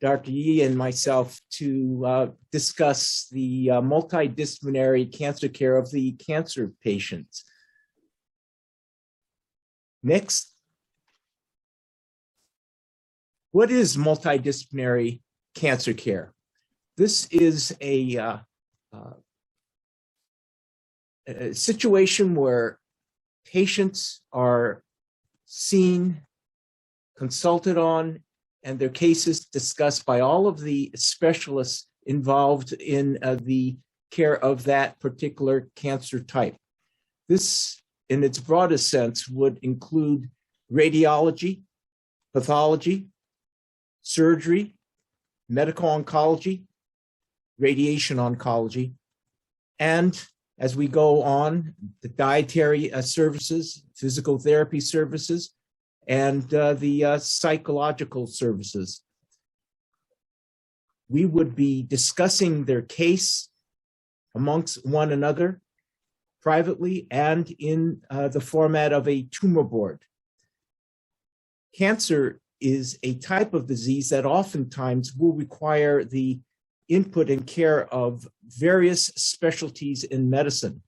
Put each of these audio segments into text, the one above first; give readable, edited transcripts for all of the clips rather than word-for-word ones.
Dr. Yi and myself to discuss the multidisciplinary cancer care of the cancer patients. Next. What is multidisciplinary cancer care? This is a situation where patients are seen, consulted on, and their cases discussed by all of the specialists involved in the care of that particular cancer type. This, in its broadest sense, would include radiology, pathology, surgery, medical oncology, radiation oncology, and as we go on, the dietary services, physical therapy services, and the psychological services. We would be discussing their case amongst one another, privately and in the format of a tumor board. Cancer is a type of disease that oftentimes will require the input and care of various specialties in medicine.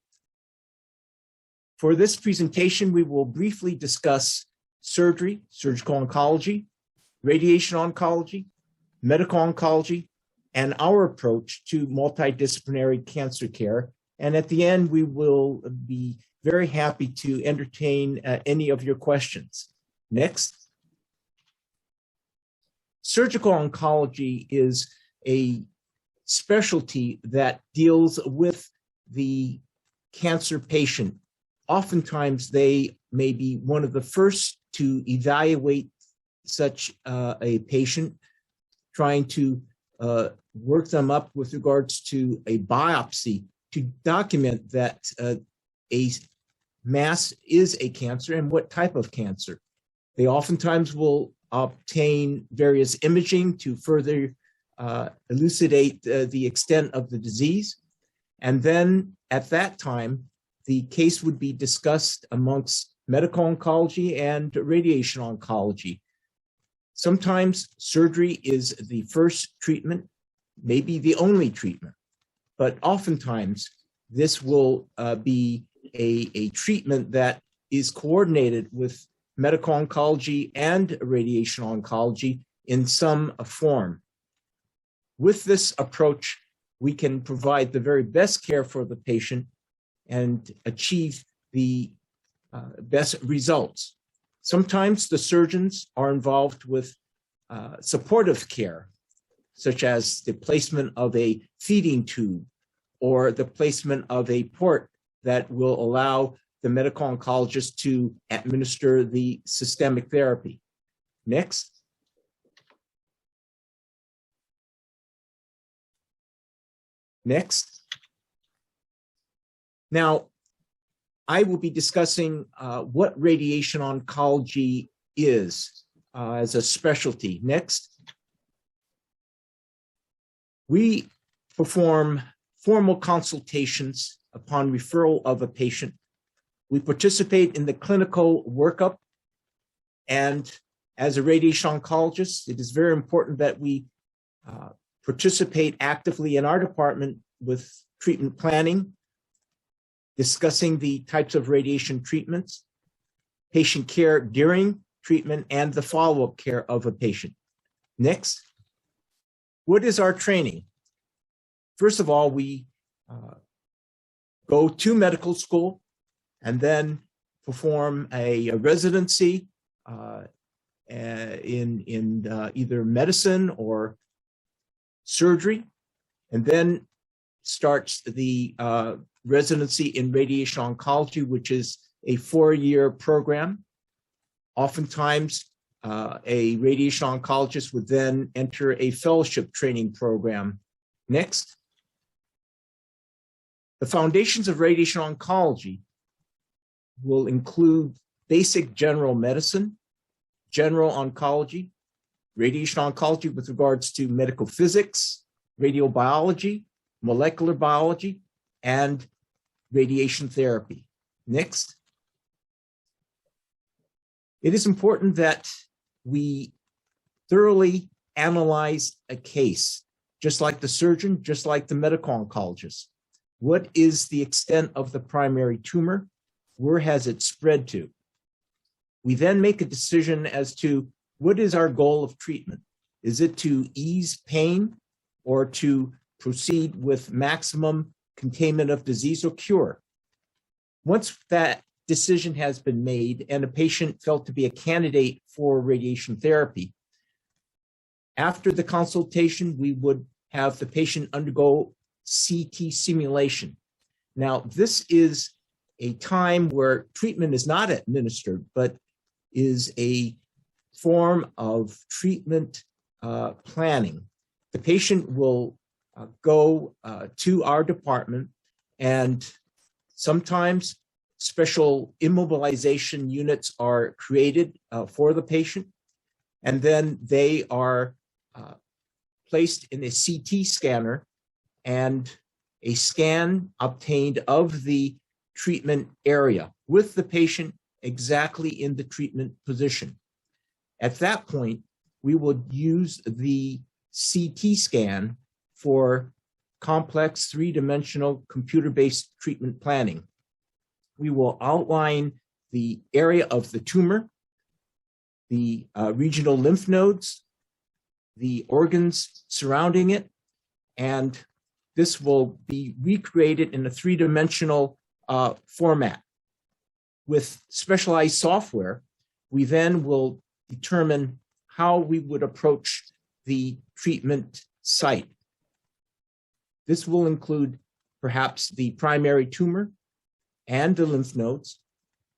For this presentation, we will briefly discuss surgery, surgical oncology, radiation oncology, medical oncology, and our approach to multidisciplinary cancer care. And at the end, we will be very happy to entertain any of your questions. Next. Surgical oncology is a specialty that deals with the cancer patient. Oftentimes, they may be one of the first to evaluate such a patient, trying to work them up with regards to a biopsy to document that a mass is a cancer and what type of cancer. They oftentimes will obtain various imaging to further elucidate the extent of the disease. And then at that time, the case would be discussed amongst medical oncology and radiation oncology. Sometimes surgery is the first treatment, maybe the only treatment, but oftentimes this will be a treatment that is coordinated with medical oncology and radiation oncology in some form. With this approach, we can provide the very best care for the patient and achieve the best results. Sometimes the surgeons are involved with supportive care, such as the placement of a feeding tube or the placement of a port that will allow the medical oncologist to administer the systemic therapy. Next. Next. Now, I will be discussing what radiation oncology is as a specialty. Next. We perform formal consultations upon referral of a patient. We participate in the clinical workup, and as a radiation oncologist, it is very important that we participate actively in our department with treatment planning, discussing the types of radiation treatments, patient care during treatment, and the follow-up care of a patient. Next. What is our training? First of all, we go to medical school and then perform a residency in either medicine or surgery, and then starts the residency in radiation oncology, which is a 4-year program. Oftentimes, a radiation oncologist would then enter a fellowship training program. Next. The foundations of radiation oncology will include basic general medicine, general oncology, radiation oncology with regards to medical physics, radiobiology, molecular biology, and radiation therapy. Next. It is important that we thoroughly analyze a case, just like the surgeon, just like the medical oncologist. What is the extent of the primary tumor? Where has it spread to? We then make a decision as to what is our goal of treatment. Is it to ease pain or to proceed with maximum containment of disease or cure? Once that decision has been made and a patient felt to be a candidate for radiation therapy, after the consultation, we would have the patient undergo CT simulation. Now, this is a time where treatment is not administered, but is a form of treatment planning. The patient will go to our department, and sometimes special immobilization units are created for the patient, and then they are placed in a CT scanner, and a scan obtained of the treatment area with the patient exactly in the treatment position. At that point, we would use the CT scan for complex three-dimensional computer-based treatment planning. We will outline the area of the tumor, the regional lymph nodes, the organs surrounding it, and this will be recreated in a three-dimensional format. With specialized software, we then will determine how we would approach the treatment site. This will include perhaps the primary tumor and the lymph nodes.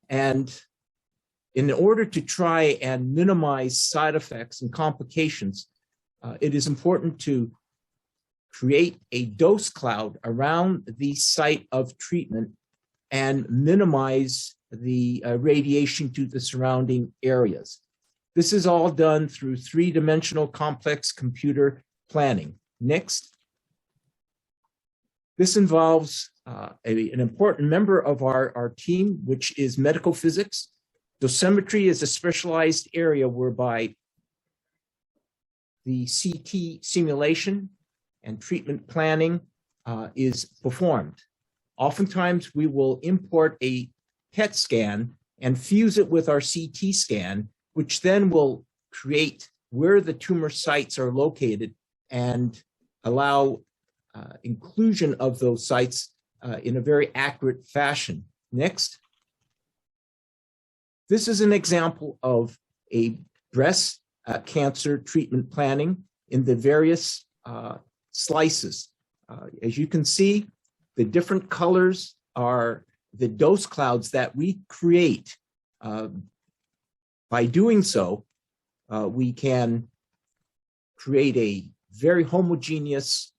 And in order to try and minimize side effects and complications, it is important to create a dose cloud around the site of treatment and minimize the radiation to the surrounding areas. This is all done through three-dimensional complex computer planning. Next. This involves an important member of our team, which is medical physics. Dosimetry is a specialized area whereby the CT simulation and treatment planning is performed. Oftentimes, we will import a PET scan and fuse it with our CT scan, which then will create where the tumor sites are located and allow inclusion of those sites in a very accurate fashion. Next. This is an example of a breast cancer treatment planning in the various slices. As you can see, the different colors are the dose clouds that we create. By doing so, we can create a very homogeneous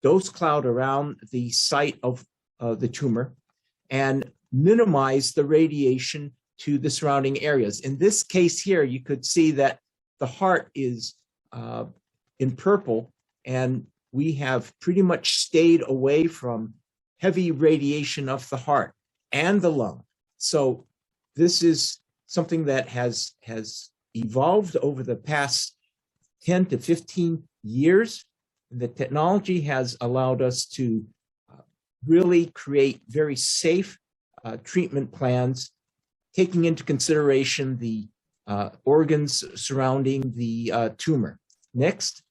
dose cloud around the site of the tumor and minimize the radiation to the surrounding areas. In this case here, you could see that the heart is in purple, and we have pretty much stayed away from heavy radiation of the heart and the lung. So this is something that has evolved over the past 10 to 15 years. The technology has allowed us to really create very safe treatment plans, taking into consideration the organs surrounding the tumor. Next.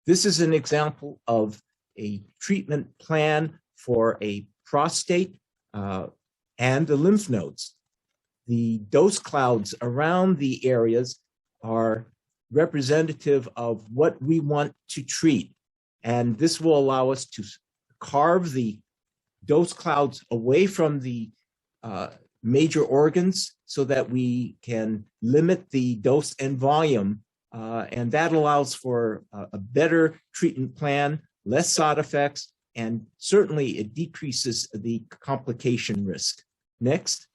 This is an example of a treatment plan for a prostate and the lymph nodes. The dose clouds around the areas are representative of what we want to treat. And this will allow us to carve the dose clouds away from the major organs so that we can limit the dose and volume. And that allows for a better treatment plan, less side effects, and certainly it decreases the complication risk. Next.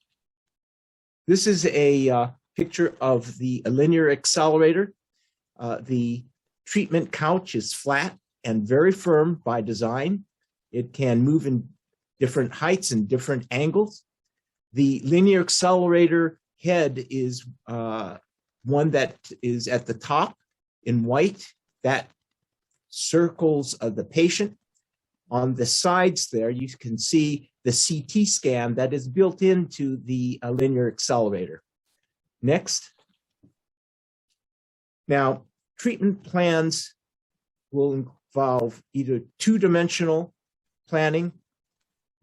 This is a picture of the linear accelerator. The treatment couch is flat and very firm by design. It can move in different heights and different angles. The linear accelerator head is one that is at the top in white, that circles the patient. On the sides there, you can see the CT scan that is built into the linear accelerator. Next. Now, treatment plans will involve either two-dimensional planning,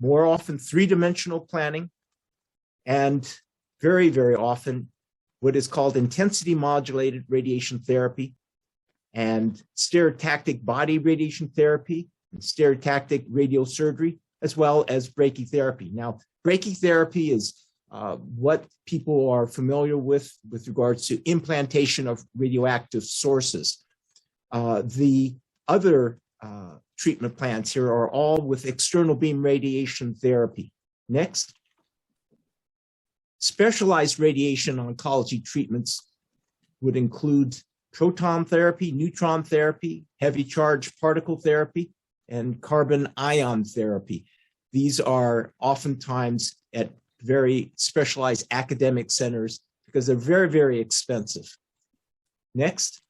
more often three-dimensional planning, and very, very often what is called intensity modulated radiation therapy and stereotactic body radiation therapy and stereotactic radiosurgery, as well as brachytherapy. Now, brachytherapy is what people are familiar with regards to implantation of radioactive sources. The other treatment plans here are all with external beam radiation therapy. Next. Specialized radiation oncology treatments would include proton therapy, neutron therapy, heavy charge particle therapy, and carbon ion therapy. These are oftentimes at very specialized academic centers because they're very, very expensive. Next.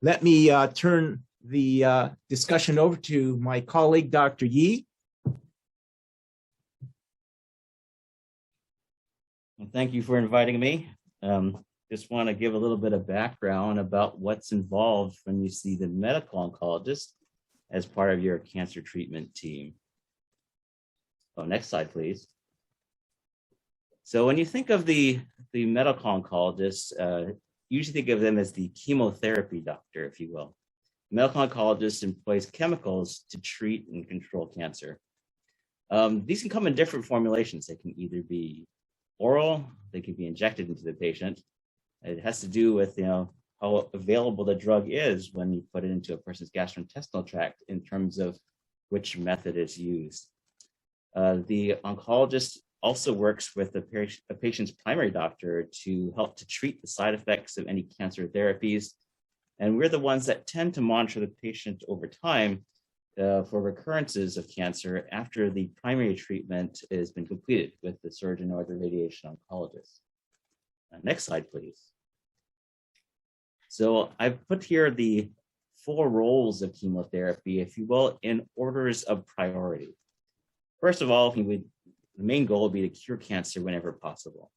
Let me turn the discussion over to my colleague, Dr. Yi. Well, thank you for inviting me. Just want to give a little bit of background about what's involved when you see the medical oncologist as part of your cancer treatment team. Oh, next slide, please. So when you think of the medical oncologist, usually think of them as the chemotherapy doctor, if you will. Medical oncologist employs chemicals to treat and control cancer. These can come in different formulations. They can either be oral, they can be injected into the patient. It has to do with how available the drug is when you put it into a person's gastrointestinal tract in terms of which method is used. The oncologist also works with a patient's primary doctor to help to treat the side effects of any cancer therapies. And we're the ones that tend to monitor the patient over time for recurrences of cancer after the primary treatment has been completed with the surgeon or the radiation oncologist. Next slide, please. So I've put here the 4 roles of chemotherapy, if you will, in orders of priority. First of all, the main goal would be to cure cancer whenever possible.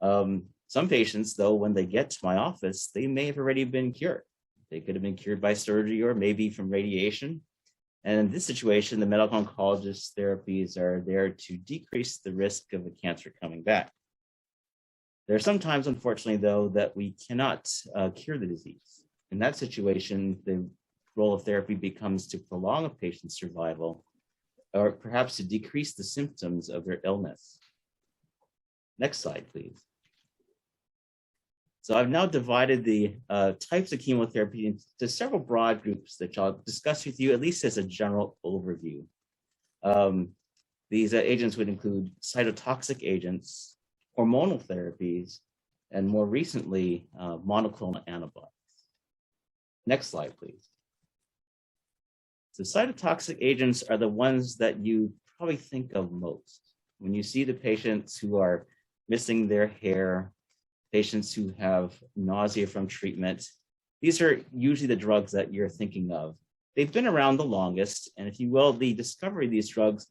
Some patients, though, when they get to my office, they may have already been cured. They could have been cured by surgery or maybe from radiation. And in this situation, the medical oncologist therapies are there to decrease the risk of the cancer coming back. There are some times, unfortunately, though, that we cannot cure the disease. In that situation, the role of therapy becomes to prolong a patient's survival or perhaps to decrease the symptoms of their illness. Next slide, please. So I've now divided the types of chemotherapy into several broad groups that I'll discuss with you, at least as a general overview. These agents would include cytotoxic agents, hormonal therapies, and more recently, monoclonal antibodies. Next slide, please. So cytotoxic agents are the ones that you probably think of most. When you see the patients who are missing their hair, patients who have nausea from treatment, these are usually the drugs that you're thinking of. They've been around the longest, and if you will, the discovery of these drugs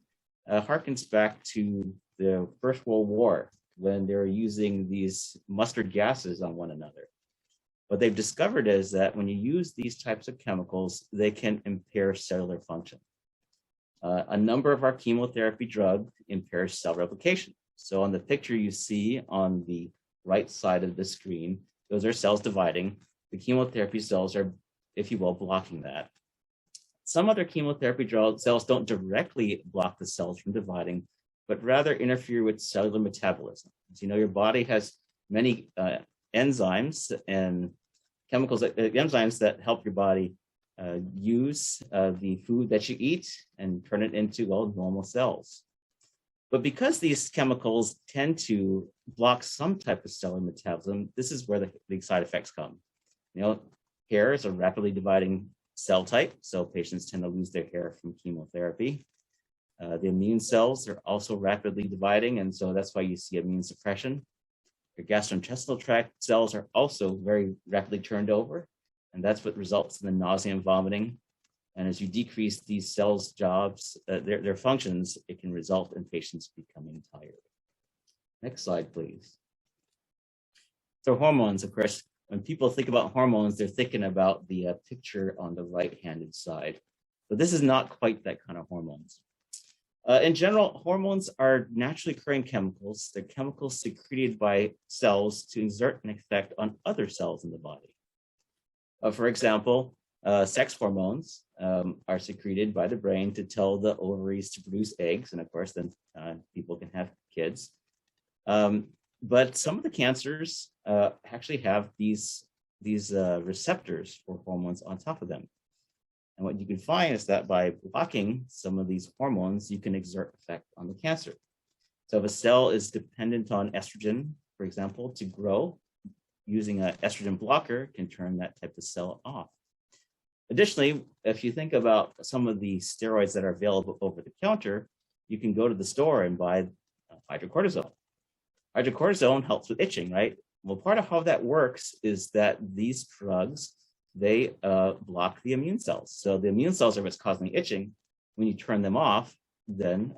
harkens back to the First World War, when they were using these mustard gases on one another. What they've discovered is that when you use these types of chemicals, they can impair cellular function. A number of our chemotherapy drugs impair cell replication. So on the picture you see on the right side of the screen, those are cells dividing. The chemotherapy cells are, if you will, blocking that. Some other chemotherapy cells don't directly block the cells from dividing, but rather interfere with cellular metabolism. As you know, your body has many enzymes and chemicals, enzymes that help your body use the food that you eat and turn it into, well, normal cells. But because these chemicals tend to block some type of cellular metabolism, this is where the big side effects come. Hair is a rapidly dividing cell type, so patients tend to lose their hair from chemotherapy. The immune cells are also rapidly dividing, and so that's why you see immune suppression. Your gastrointestinal tract cells are also very rapidly turned over, and that's what results in the nausea and vomiting. And as you decrease these cells' jobs, their functions, it can result in patients becoming tired. Next slide, please. So hormones, of course, when people think about hormones, they're thinking about the picture on the right-handed side. But this is not quite that kind of hormones. In general, hormones are naturally occurring chemicals. They're chemicals secreted by cells to exert an effect on other cells in the body. For example, sex hormones are secreted by the brain to tell the ovaries to produce eggs, and of course, then people can have kids. But some of the cancers actually have these receptors for hormones on top of them. And what you can find is that by blocking some of these hormones, you can exert effect on the cancer. So if a cell is dependent on estrogen, for example, to grow, using an estrogen blocker can turn that type of cell off. Additionally, if you think about some of the steroids that are available over the counter, you can go to the store and buy hydrocortisone. Hydrocortisone helps with itching, right? Well, part of how that works is that these drugs, they block the immune cells. So the immune cells are what's causing the itching. When you turn them off, then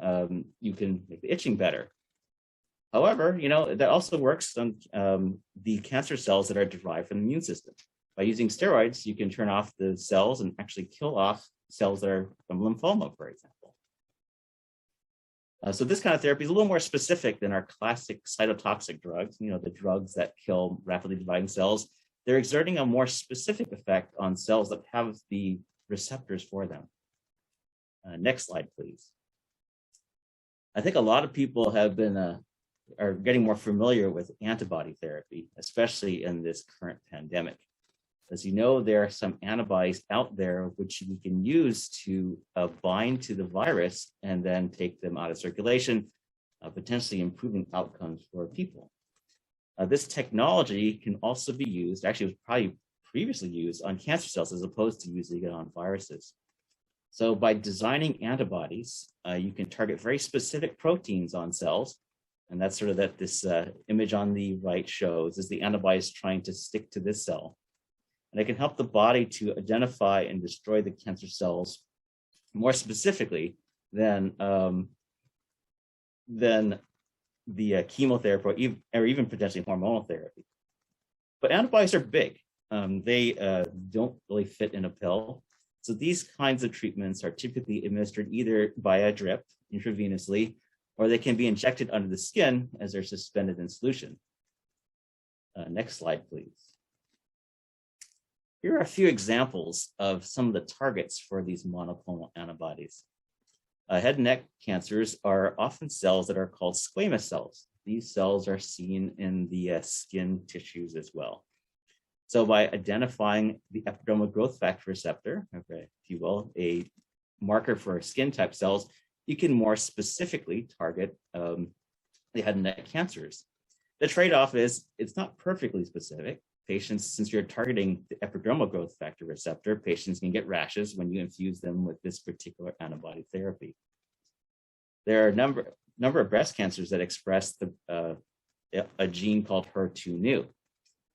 you can make the itching better. However, that also works on the cancer cells that are derived from the immune system. By using steroids, you can turn off the cells and actually kill off cells that are from lymphoma, for example. So this kind of therapy is a little more specific than our classic cytotoxic drugs, the drugs that kill rapidly dividing cells. They're exerting a more specific effect on cells that have the receptors for them. Next slide, please. I think a lot of people have been are getting more familiar with antibody therapy, especially in this current pandemic. As you know, there are some antibodies out there which we can use to bind to the virus and then take them out of circulation, potentially improving outcomes for people. This technology can also be used, actually it was probably previously used on cancer cells as opposed to using it on viruses. So by designing antibodies, you can target very specific proteins on cells. And that's sort of that this image on the right shows is the antibody is trying to stick to this cell. And it can help the body to identify and destroy the cancer cells more specifically than the chemotherapy or even potentially hormonal therapy. But antibodies are big. They don't really fit in a pill. So these kinds of treatments are typically administered either by a drip intravenously, or they can be injected under the skin as they're suspended in solution. Next slide, please. Here are a few examples of some of the targets for these monoclonal antibodies. Head and neck cancers are often cells that are called squamous cells. These cells are seen in the skin tissues as well. So by identifying the epidermal growth factor receptor, okay, if you will, a marker for skin type cells, you can more specifically target the head and neck cancers. The trade-off is it's not perfectly specific. Patients, since you're targeting the epidermal growth factor receptor, patients can get rashes when you infuse them with this particular antibody therapy. There are a number of breast cancers that express a gene called HER2/neu,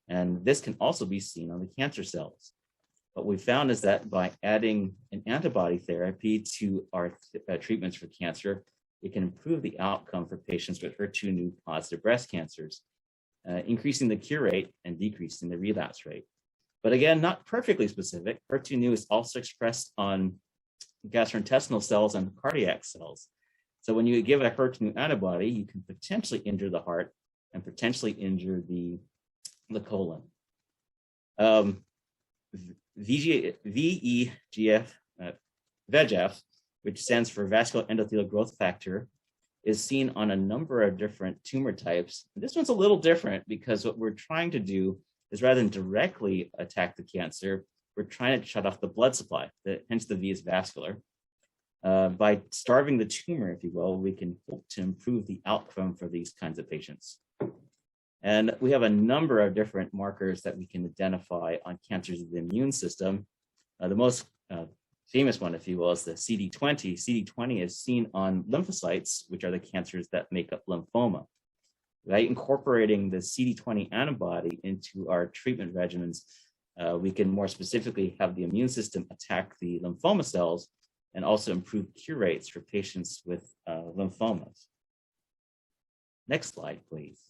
and this can also be seen on the cancer cells. What we found is that by adding an antibody therapy to our treatments for cancer, it can improve the outcome for patients with HER2/neu positive breast cancers, increasing the cure rate and decreasing the relapse rate. But again, not perfectly specific. HER2/neu is also expressed on gastrointestinal cells and cardiac cells. So when you give a HER2/neu antibody, you can potentially injure the heart and potentially injure the colon. VEGF, which stands for vascular endothelial growth factor, is seen on a number of different tumor types. This one's a little different because what we're trying to do is rather than directly attack the cancer, we're trying to shut off the blood supply, hence the V is vascular. By starving the tumor, if you will, we can hope to improve the outcome for these kinds of patients. And we have a number of different markers that we can identify on cancers of the immune system. The most famous one, if you will, is the CD20. CD20 is seen on lymphocytes, which are the cancers that make up lymphoma. By incorporating the CD20 antibody into our treatment regimens, we can more specifically have the immune system attack the lymphoma cells and also improve cure rates for patients with lymphomas. Next slide, please.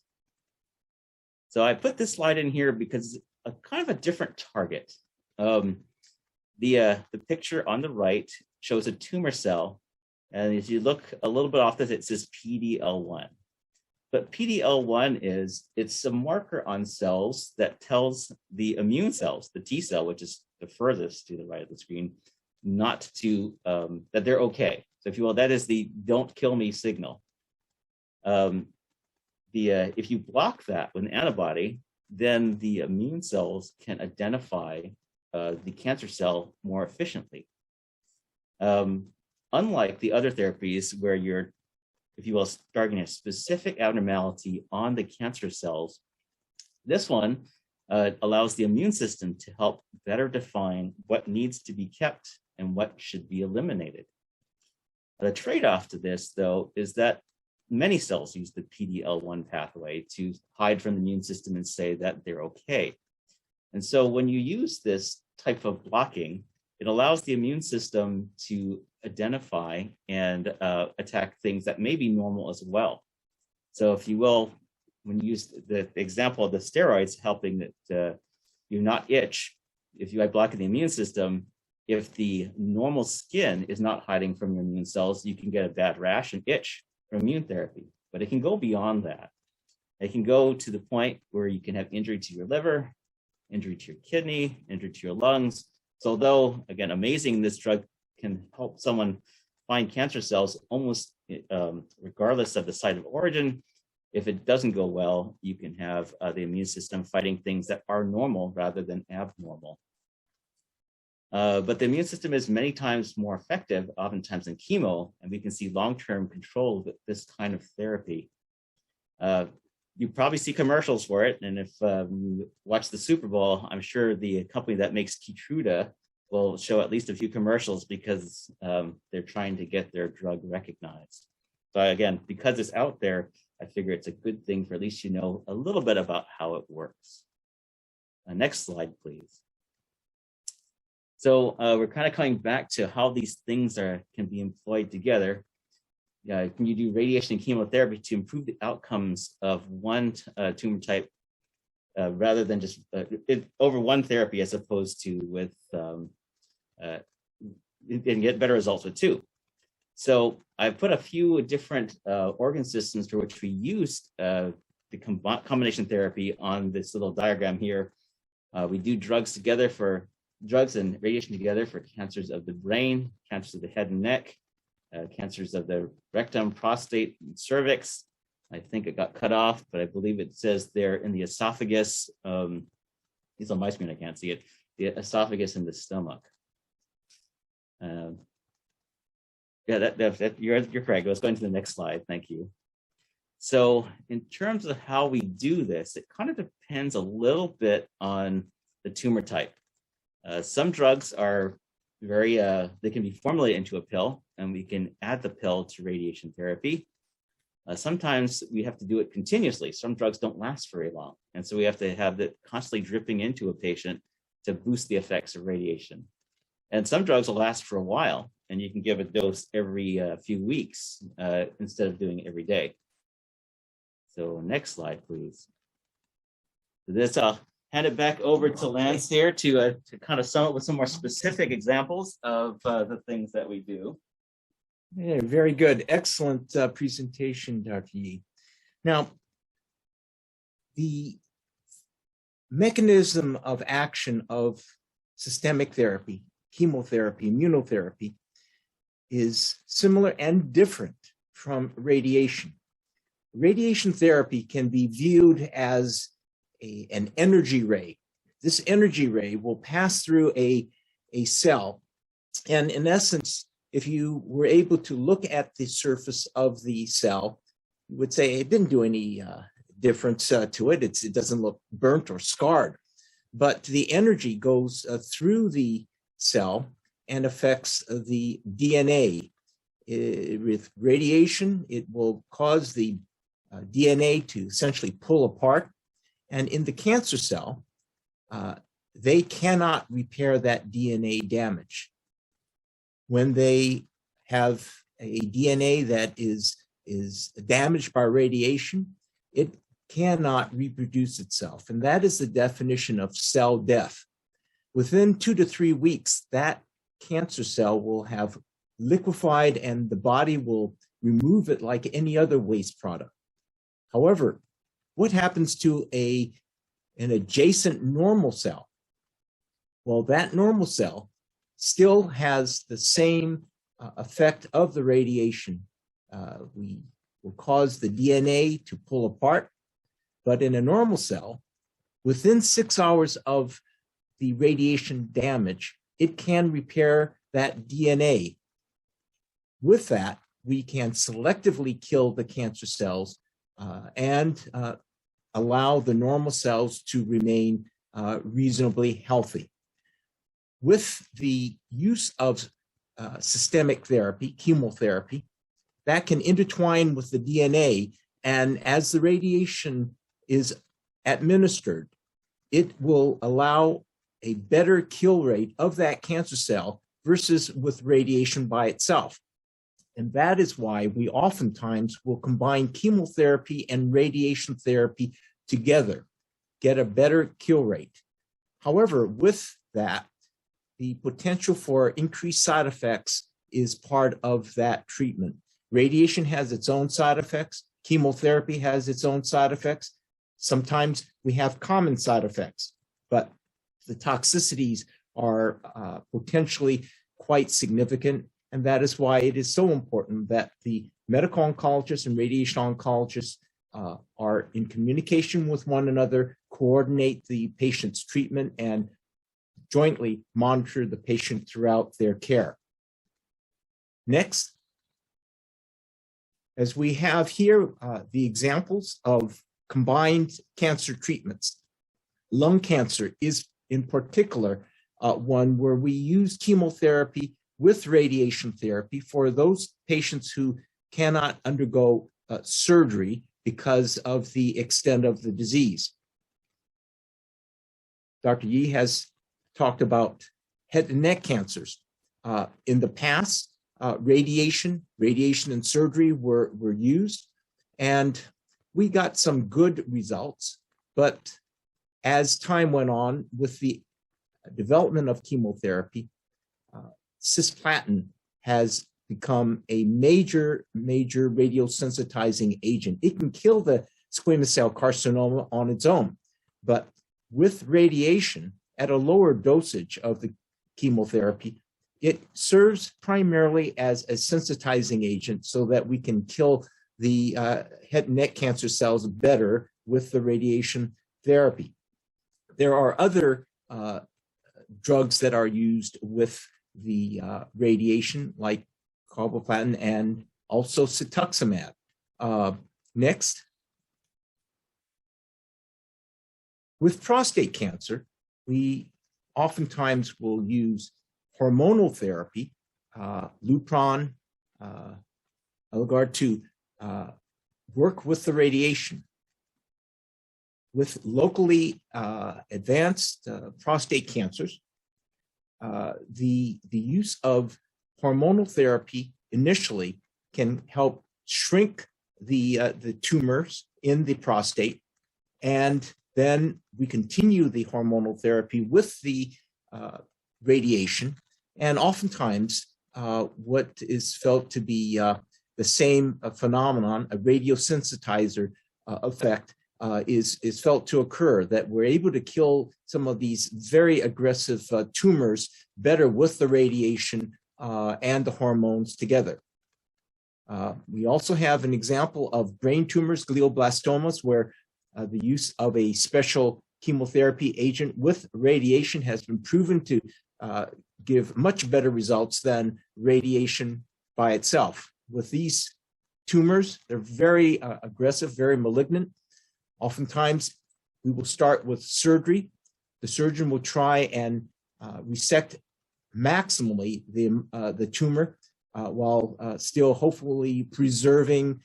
So I put this slide in here because it's a kind of a different target. The picture on the right shows a tumor cell, and as you look a little bit off this, it says PD-L1. But PD-L1 it's a marker on cells that tells the immune cells, the T cell, which is the furthest to the right of the screen, not to, that they're okay. So if you will, that is the don't kill me signal. If you block that with an antibody, then the immune cells can identify the cancer cell more efficiently. Unlike the other therapies where you're, if you will, targeting a specific abnormality on the cancer cells, this one allows the immune system to help better define what needs to be kept and what should be eliminated. The trade-off to this, though, is that many cells use the PD-L1 pathway to hide from the immune system and say that they're okay. And so when you use this type of blocking, it allows the immune system to identify and attack things that may be normal as well. So if you will, when you use the example of the steroids helping that you not itch, if you block the immune system, if the normal skin is not hiding from your immune cells, you can get a bad rash and itch from immune therapy. But it can go beyond that. It can go to the point where you can have injury to your liver, injury to your kidney, injury to your lungs. So although, again, amazing, this drug can help someone find cancer cells almost regardless of the site of origin. If it doesn't go well, you can have the immune system fighting things that are normal rather than abnormal. But the immune system is many times more effective, oftentimes than chemo, and we can see long-term control with this kind of therapy. You probably see commercials for it, and if you watch the Super Bowl, I'm sure the company that makes Keytruda will show at least a few commercials because they're trying to get their drug recognized. So again, because it's out there, I figure it's a good thing for at least you know a little bit about how it works. Next slide, please. So we're kind of coming back to how these things can be employed together. Can you do radiation and chemotherapy to improve the outcomes of one tumor type rather than just over one therapy as opposed to with and get better results with two? So I've put a few different organ systems for which we used the combination therapy on this little diagram here. We do drugs and radiation together for cancers of the brain, cancers of the head and neck, cancers of the rectum, prostate, and cervix. I think it got cut off, but I believe it says there in the esophagus. It's on my screen, I can't see it. The esophagus and the stomach. Yeah, you're correct. Let's go into the next slide. Thank you. So in terms of how we do this, it kind of depends a little bit on the tumor type. Some drugs are they can be formulated into a pill, and we can add the pill to radiation therapy. Sometimes we have to do it continuously. Some drugs don't last very long, and so we have to have it constantly dripping into a patient to boost the effects of radiation. And some drugs will last for a while, and you can give a dose every few weeks instead of doing it every day. So next slide, please. So this, I'll hand it back over to Lance here to kind of sum up with some more specific examples of the things that we do. Yeah, very good. Excellent presentation, Dr. Yi. Now, the mechanism of action of systemic therapy, chemotherapy, immunotherapy, is similar and different from radiation. Radiation therapy can be viewed as an energy ray. This energy ray will pass through a cell, and in essence, if you were able to look at the surface of the cell, you would say it didn't do any difference to it. It doesn't look burnt or scarred, but the energy goes through the cell and affects the DNA. With radiation, it will cause the DNA to essentially pull apart. And in the cancer cell, they cannot repair that DNA damage. When they have a DNA that is damaged by radiation, it cannot reproduce itself. And that is the definition of cell death. Within 2 to 3 weeks, that cancer cell will have liquefied and the body will remove it like any other waste product. However, what happens to an adjacent normal cell? Well, that normal cell still has the same effect of the radiation. We will cause the DNA to pull apart, but in a normal cell, within 6 hours of the radiation damage, it can repair that DNA. With that, we can selectively kill the cancer cells and allow the normal cells to remain reasonably healthy. With the use of systemic therapy, chemotherapy, that can intertwine with the DNA, and as the radiation is administered, it will allow a better kill rate of that cancer cell versus with radiation by itself. And that is why we oftentimes will combine chemotherapy and radiation therapy together, get a better kill rate. However, with that, the potential for increased side effects is part of that treatment. Radiation has its own side effects. Chemotherapy has its own side effects. Sometimes we have common side effects, but the toxicities are potentially quite significant. And that is why it is so important that the medical oncologists and radiation oncologists are in communication with one another, coordinate the patient's treatment, and jointly monitor the patient throughout their care. Next, as we have here the examples of combined cancer treatments. Lung cancer is in particular one where we use chemotherapy with radiation therapy for those patients who cannot undergo surgery because of the extent of the disease. Dr. Yi has talked about head and neck cancers. In the past, radiation and surgery were used, and we got some good results. But as time went on with the development of chemotherapy, cisplatin has become a major radiosensitizing agent. It can kill the squamous cell carcinoma on its own, but with radiation at a lower dosage of the chemotherapy, it serves primarily as a sensitizing agent so that we can kill the head and neck cancer cells better with the radiation therapy. There are other drugs that are used with the radiation, like carboplatin and also cetuximab. Next. With prostate cancer, we oftentimes will use hormonal therapy, Lupron, Eligard, to work with the radiation. With locally advanced prostate cancers, the use of hormonal therapy initially can help shrink the tumors in the prostate, and then we continue the hormonal therapy with the radiation, and oftentimes what is felt to be the same phenomenon, a radiosensitizer effect, is felt to occur, that we're able to kill some of these very aggressive tumors better with the radiation and the hormones together. We also have an example of brain tumors, glioblastomas, where the use of a special chemotherapy agent with radiation has been proven to give much better results than radiation by itself. With these tumors, they're very aggressive, very malignant. Oftentimes, we will start with surgery. The surgeon will try and resect maximally the tumor while still hopefully preserving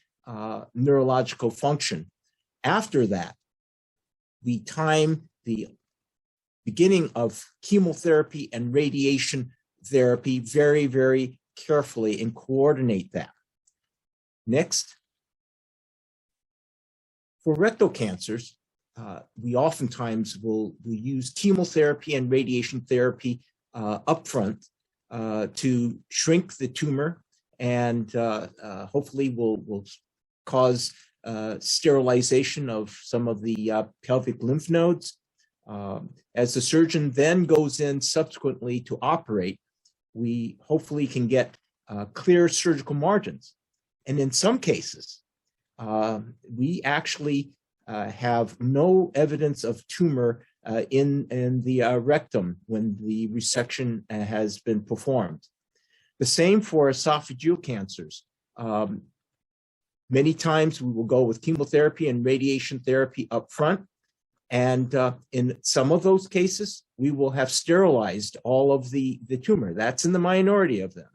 neurological function. After that, we time the beginning of chemotherapy and radiation therapy very, very carefully and coordinate that. Next, for rectal cancers, we oftentimes will use chemotherapy and radiation therapy upfront to shrink the tumor and hopefully will cause sterilization of some of the pelvic lymph nodes. As the surgeon then goes in subsequently to operate, we hopefully can get clear surgical margins. And in some cases, we actually have no evidence of tumor in the rectum when the resection has been performed. The same for esophageal cancers. Many times we will go with chemotherapy and radiation therapy up front. And in some of those cases, we will have sterilized all of the tumor. That's in the minority of them.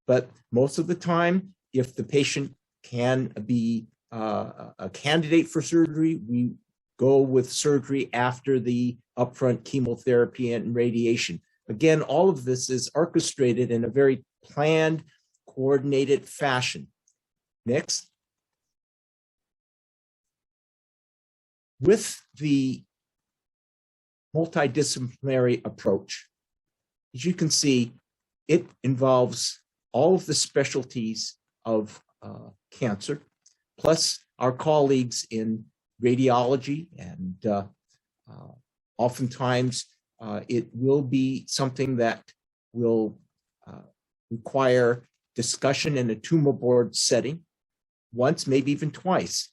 But most of the time, if the patient can be a candidate for surgery, we go with surgery after the upfront chemotherapy and radiation. Again, all of this is orchestrated in a very planned, coordinated fashion. Next. With the multidisciplinary approach, as you can see, it involves all of the specialties of cancer, plus our colleagues in radiology, and oftentimes it will be something that will require discussion in a tumor board setting, once, maybe even twice.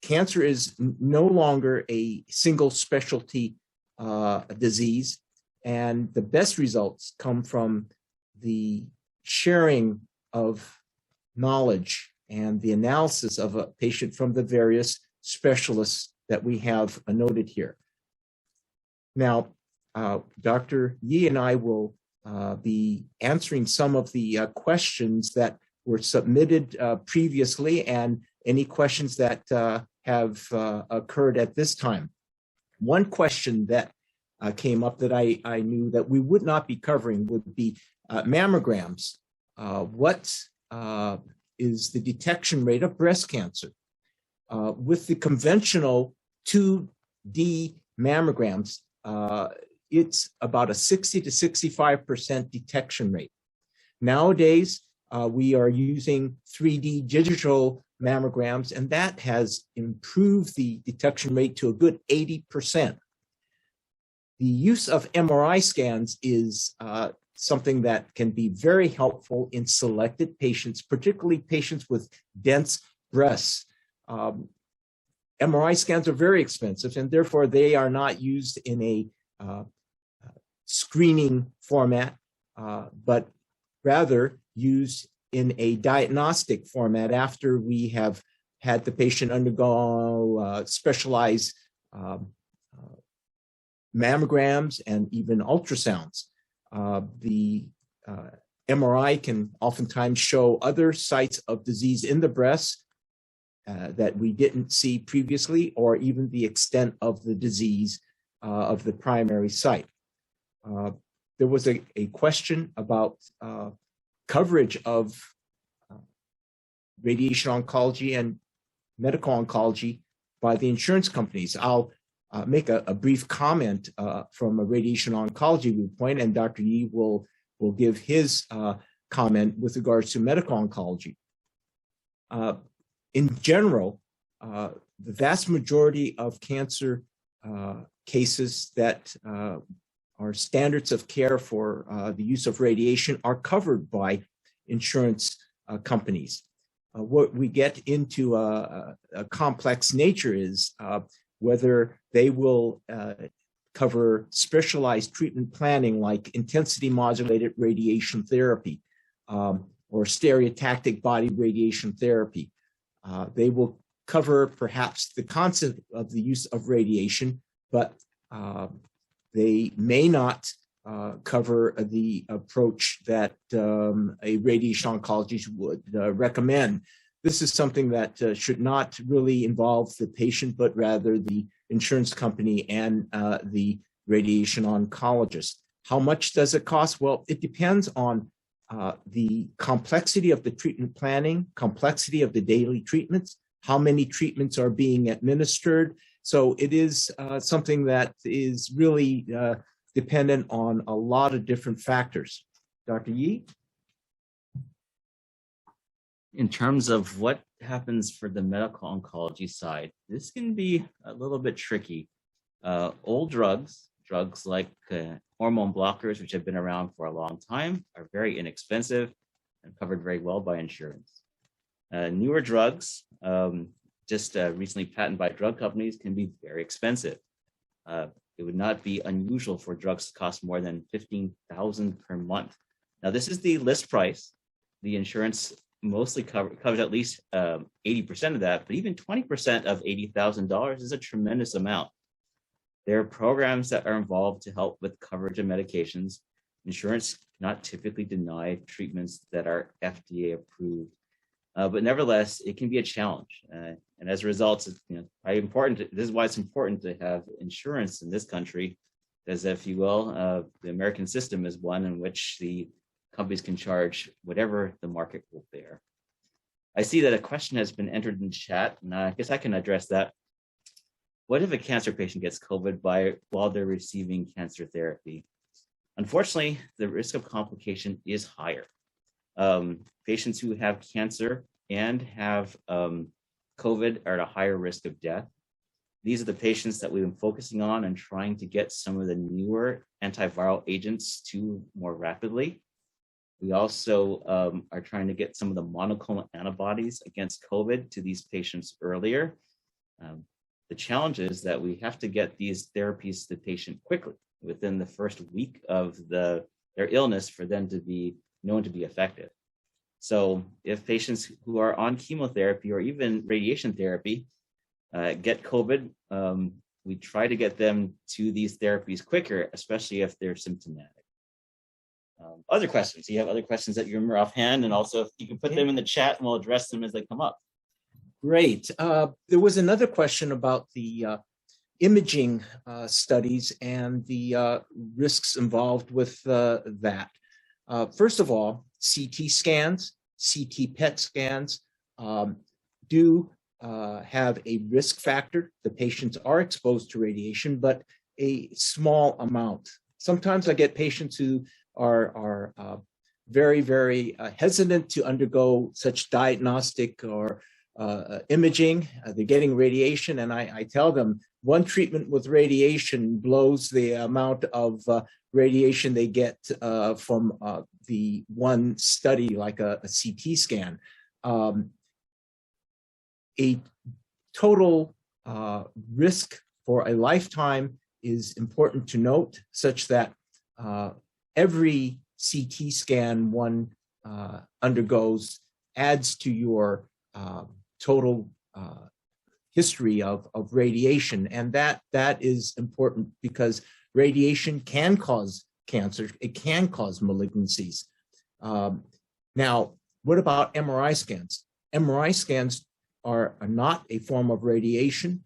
Cancer is no longer a single specialty disease, and the best results come from the sharing of knowledge and the analysis of a patient from the various specialists that we have noted here. Now, Dr. Yi and I will be answering some of the questions that were submitted previously and any questions that have occurred at this time. One question that came up that I knew that we would not be covering would be mammograms. What is the detection rate of breast cancer? With the conventional 2D mammograms, it's about a 60 to 65% detection rate. Nowadays, we are using 3D digital mammograms, and that has improved the detection rate to a good 80%. The use of MRI scans is something that can be very helpful in selected patients, particularly patients with dense breasts. MRI scans are very expensive, and therefore they are not used in a screening format, but rather used in a diagnostic format after we have had the patient undergo specialized mammograms and even ultrasounds. The MRI can oftentimes show other sites of disease in the breast that we didn't see previously, or even the extent of the disease of the primary site. There was a question about coverage of radiation oncology and medical oncology by the insurance companies. I'll make a brief comment from a radiation oncology viewpoint, and Dr. Yi will give his comment with regards to medical oncology. In general, the vast majority of cancer cases that are standards of care for the use of radiation are covered by insurance companies. What we get into a complex nature is whether they will cover specialized treatment planning like intensity modulated radiation therapy or stereotactic body radiation therapy. They will cover perhaps the concept of the use of radiation, but they may not cover the approach that a radiation oncologist would recommend. This is something that should not really involve the patient, but rather the insurance company and the radiation oncologist. How much does it cost? Well, it depends on the complexity of the treatment planning, complexity of the daily treatments, how many treatments are being administered. So it is something that is really dependent on a lot of different factors. Dr. Yee? In terms of what happens for the medical oncology side, this can be a little bit tricky. Old drugs like hormone blockers, which have been around for a long time, are very inexpensive and covered very well by insurance. Newer drugs, just recently patented by drug companies, can be very expensive. It would not be unusual for drugs to cost more than $15,000 per month. Now, this is the list price. The insurance mostly covers at least 80% of that, but even 20% of $80,000 is a tremendous amount. There are programs that are involved to help with coverage of medications. Insurance cannot typically deny treatments that are FDA approved, but nevertheless, it can be a challenge. And as a result, it's, this is why it's important to have insurance in this country, because if you will, the American system is one in which the companies can charge whatever the market will bear. I see that a question has been entered in the chat, and I guess I can address that. What if a cancer patient gets COVID while they're receiving cancer therapy? Unfortunately, the risk of complication is higher. Patients who have cancer and have COVID are at a higher risk of death. These are the patients that we've been focusing on and trying to get some of the newer antiviral agents to more rapidly. We also are trying to get some of the monoclonal antibodies against COVID to these patients earlier. The challenge is that we have to get these therapies to the patient quickly, within the first week of their illness, for them to be known to be effective. So if patients who are on chemotherapy or even radiation therapy get COVID, we try to get them to these therapies quicker, especially if they're symptomatic. Other questions? Do you have other questions that you remember offhand? And also, if you can put them in the chat, and we'll address them as they come up. Great. There was another question about the imaging studies and the risks involved with that. First of all, CT scans, CT PET scans do have a risk factor. The patients are exposed to radiation, but a small amount. Sometimes I get patients who are very, very hesitant to undergo such diagnostic or imaging. They're getting radiation, and I tell them one treatment with radiation blows the amount of radiation they get from the one study, like a CT scan. A total risk for a lifetime is important to note, such that every CT scan one undergoes adds to your total history of radiation. And that is important, because radiation can cause cancer. It can cause malignancies. Now, what about MRI scans? MRI scans are not a form of radiation.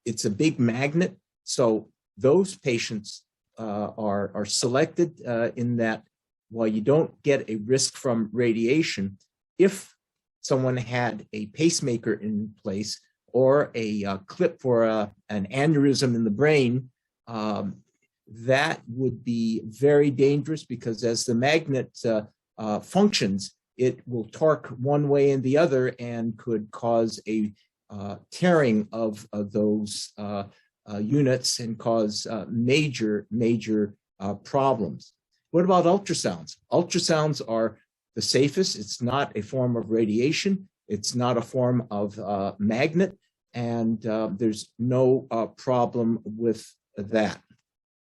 It's a big magnet. So those patients are selected in that, while you don't get a risk from radiation, if someone had a pacemaker in place or a clip for an aneurysm in the brain, that would be very dangerous, because as the magnet functions, it will torque one way and the other and could cause a tearing of those units and cause major problems. What about ultrasounds? Ultrasounds are the safest. It's not a form of radiation. It's not a form of magnet, and there's no problem with that.